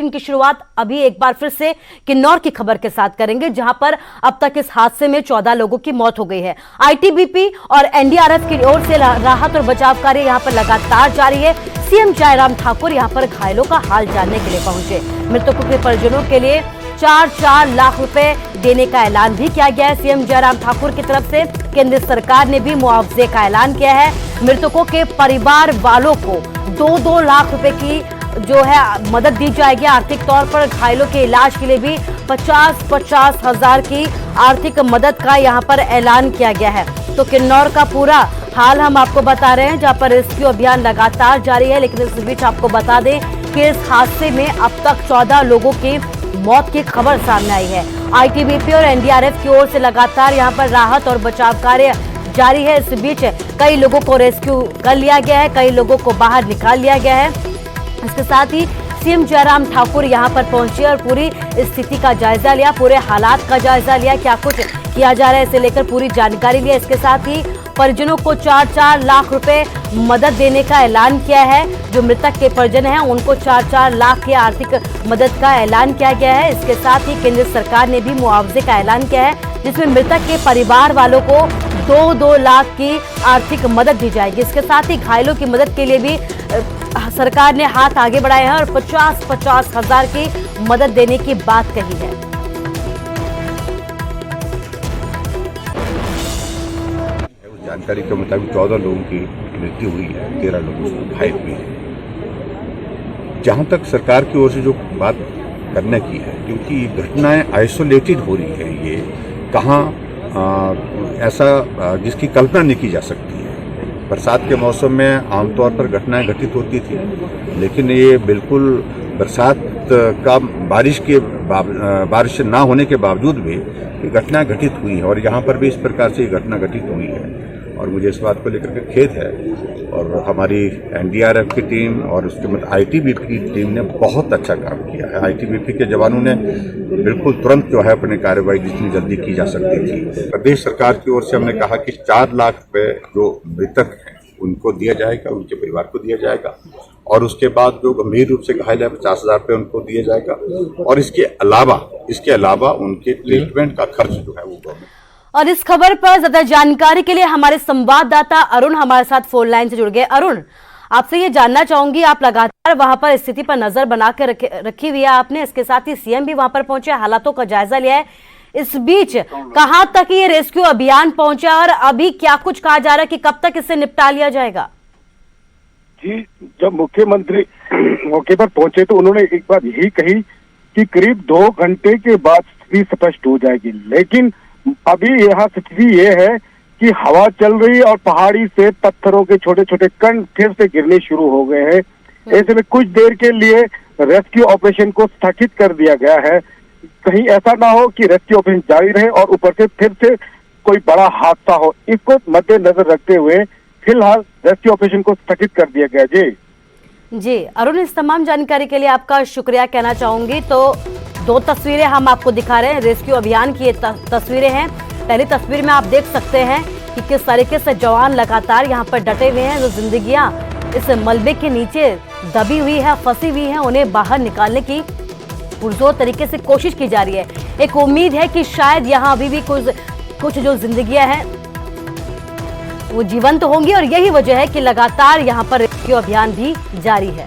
इनकी शुरुआत अभी एक बार फिर से किन्नौर की खबर के साथ करेंगे, जहां पर अब तक इस हादसे में 14 लोगों की मौत हो गई है। आईटीबीपी और एनडीआरएफ की ओर से राहत और बचाव कार्य यहां पर लगातार जारी है। सीएम जयराम ठाकुर यहां पर घायलों का हाल जानने के लिए पहुंचे। मृतकों के परिजनों के लिए 4-4 लाख रुपए देने का ऐलान भी किया गया है। सीएम जयराम ठाकुर की तरफ से केंद्र सरकार ने भी मुआवजे का ऐलान किया है। मृतकों के परिवार वालों को 2-2 लाख रुपए की जो है मदद दी जाएगी। आर्थिक तौर पर घायलों के इलाज के लिए भी 50-50 हजार की आर्थिक मदद का यहां पर ऐलान किया गया है। तो किन्नौर का पूरा हाल हम आपको बता रहे हैं, जहां पर रेस्क्यू अभियान लगातार जारी है। लेकिन इस बीच आपको बता दें कि इस हादसे में अब तक 14 लोगों की मौत की खबर सामने आई है। आईटीबीपी और एनडीआरएफ की ओर से लगातार यहां पर राहत और बचाव कार्य जारी है। इस बीच कई लोगों को रेस्क्यू कर लिया गया है, कई लोगों को बाहर निकाल लिया गया है। इसके साथ ही सीएम जयराम ठाकुर यहां पर पहुंचे और पूरी स्थिति का जायजा लिया, पूरे हालात का जायजा लिया, क्या कुछ किया जा रहा है इसे लेकर पूरी जानकारी लिया। इसके साथ ही परिजनों को 4-4 लाख रुपए मदद देने का ऐलान किया है। जो मृतक के परिजन हैं उनको 4-4 लाख की आर्थिक मदद का ऐलान किया गया है। इसके साथ ही केंद्र सरकार ने भी मुआवजे का ऐलान किया है, जिसमें मृतक के परिवार वालों को 2-2 लाख की आर्थिक मदद दी जाएगी। इसके साथ ही घायलों की मदद के लिए भी सरकार ने हाथ आगे बढ़ाए हैं और 50-50 हजार की मदद देने की बात कही है। जानकारी के मुताबिक 14 लोगों की मृत्यु हुई है, 13 लोग उसमें घायल हुए हैं। जहां तक सरकार की ओर से जो बात करने की है, क्योंकि घटनाएं आइसोलेटेड हो रही है, ये कहाँ ऐसा जिसकी कल्पना नहीं की जा सकती है। बरसात के मौसम में आमतौर पर घटनाएं घटित होती थी, लेकिन ये बिल्कुल बरसात का बारिश ना होने के बावजूद भी ये घटना घटित हुई है और यहाँ पर भी इस प्रकार से ये घटना घटित हुई है। और मुझे इस बात को लेकर के खेद है और हमारी एनडीआरएफ की टीम और उसके बाद आईटीबीपी की टीम ने बहुत अच्छा काम किया है। आईटीबीपी के जवानों ने बिल्कुल तुरंत जो है अपनी कार्रवाई जितनी जल्दी की जा सकती थी। प्रदेश सरकार की ओर से हमने कहा कि 4 लाख रुपए जो मृतक हैं उनको दिया जाएगा, उनके परिवार को दिया जाएगा और उसके बाद जो गंभीर रूप से घायल है 50,000 रुपये उनको दिया जाएगा और इसके अलावा उनके ट्रीटमेंट का खर्च जो है वो गवर्नमेंट। और इस खबर पर ज्यादा जानकारी के लिए हमारे संवाददाता अरुण हमारे साथ फोन लाइन से जुड़ गए। अरुण, आपसे ये जानना चाहूंगी, आप लगातार वहां पर स्थिति पर नजर बना के रखी हुई है आपने, इसके साथ ही सीएम भी वहां पर पहुंचे, हालातों का जायजा लिया है। इस बीच कहां तक ये रेस्क्यू अभियान पहुंचा और अभी क्या कुछ कहा जा रहा है कि कब तक इसे निपटा लिया जाएगा? जी, जब मुख्यमंत्री मौके पर पहुंचे तो उन्होंने एक बात यही कही कि करीब 2 घंटे के बाद स्थिति स्पष्ट हो जाएगी। लेकिन अभी यहाँ स्थिति ये है कि हवा चल रही है और पहाड़ी से पत्थरों के छोटे छोटे कण फिर से गिरने शुरू हो गए हैं। ऐसे में कुछ देर के लिए रेस्क्यू ऑपरेशन को स्थगित कर दिया गया है। कहीं ऐसा ना हो कि रेस्क्यू ऑपरेशन जारी रहे और ऊपर से फिर से कोई बड़ा हादसा हो, इसको मद्देनजर रखते हुए फिलहाल रेस्क्यू ऑपरेशन को स्थगित कर दिया गया। जी अरुण, इस तमाम जानकारी के लिए आपका शुक्रिया कहना चाहूंगी। तो 2 तस्वीरें हम आपको दिखा रहे हैं, रेस्क्यू अभियान की ये तस्वीरें हैं। पहली तस्वीर में आप देख सकते हैं कि किस तरीके से जवान लगातार यहाँ पर डटे हुए हैं। जो जिंदगियां इस मलबे के नीचे दबी हुई है, फंसी हुई है, उन्हें बाहर निकालने की पुरजोर तरीके से कोशिश की जा रही है। एक उम्मीद है कि शायद यहाँ अभी भी कुछ जो जिंदगियां हैं वो जीवंत होंगी और यही वजह है कि लगातार यहाँ पर रेस्क्यू अभियान भी जारी है।